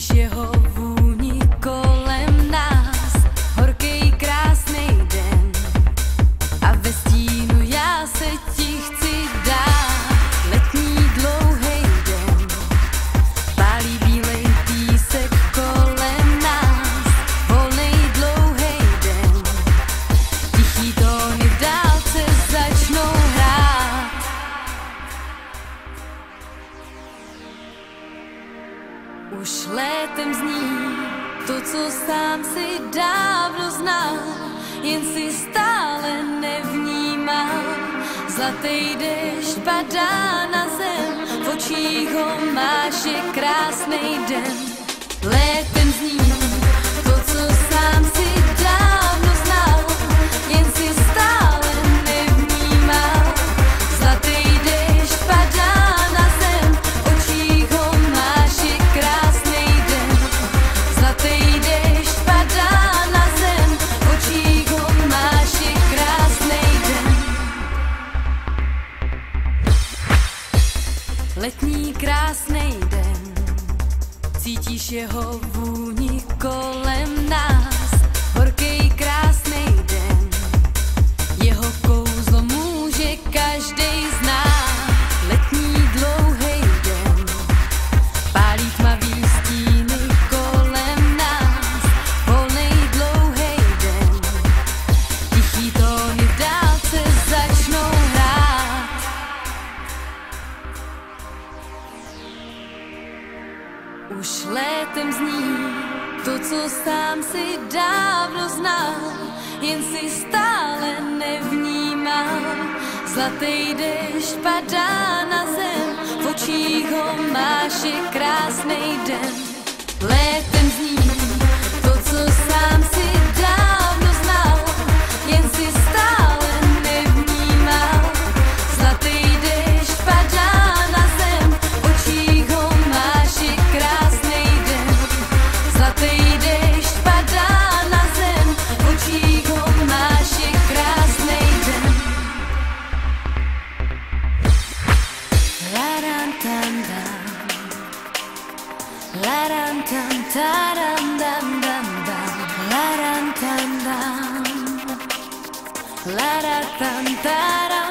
Cítíš jeho vůni kolem nás, horký krásnej den. A ve stínu já se ti chci dát, letní dlouhej den. Pálí bílej písek kolem nás, volnej dlouhej den. Tichý tóny v dálce začnou hrát. Už létem zní to, co sám si dávno znal, jen si stále nevnímal. Zlatý déšť padá na zem, v očích ho máš, je krásnej den. Létem zní to, co sám si dávno znal, jen si stále nevnímal. Zlatý déšť padá na zem, v očích ho máš, je krásnej den. Zlatý déšť padá na zem, v očích ho máš, je krásnej den. Letní krásnej den, cítíš jeho vůni kolem nás, horký krásnej den. Jeho kouzlo může každej znát, letní dlouhej den. Pálí tmavý stíny kolem nás, volnej dlouhej den. Tichý tóny v dálce začnou hrát. Už létem zní to, co sám si dávno znal, jen si stále nevnímal. Zlatý déšť padá na zem, v očích ho máš, je krásnej den. Létem zní to, co sám si dávno znal, jen si stále nevnímal. Zlatý déšť padá na zem, v očích ho máš, je krásnej den. Zlatý déšť padá na zem, v očích ho máš, je krásnej den. Laran tam dam, laran tam taram dam dam dam, laran tam dam, laran tam taram.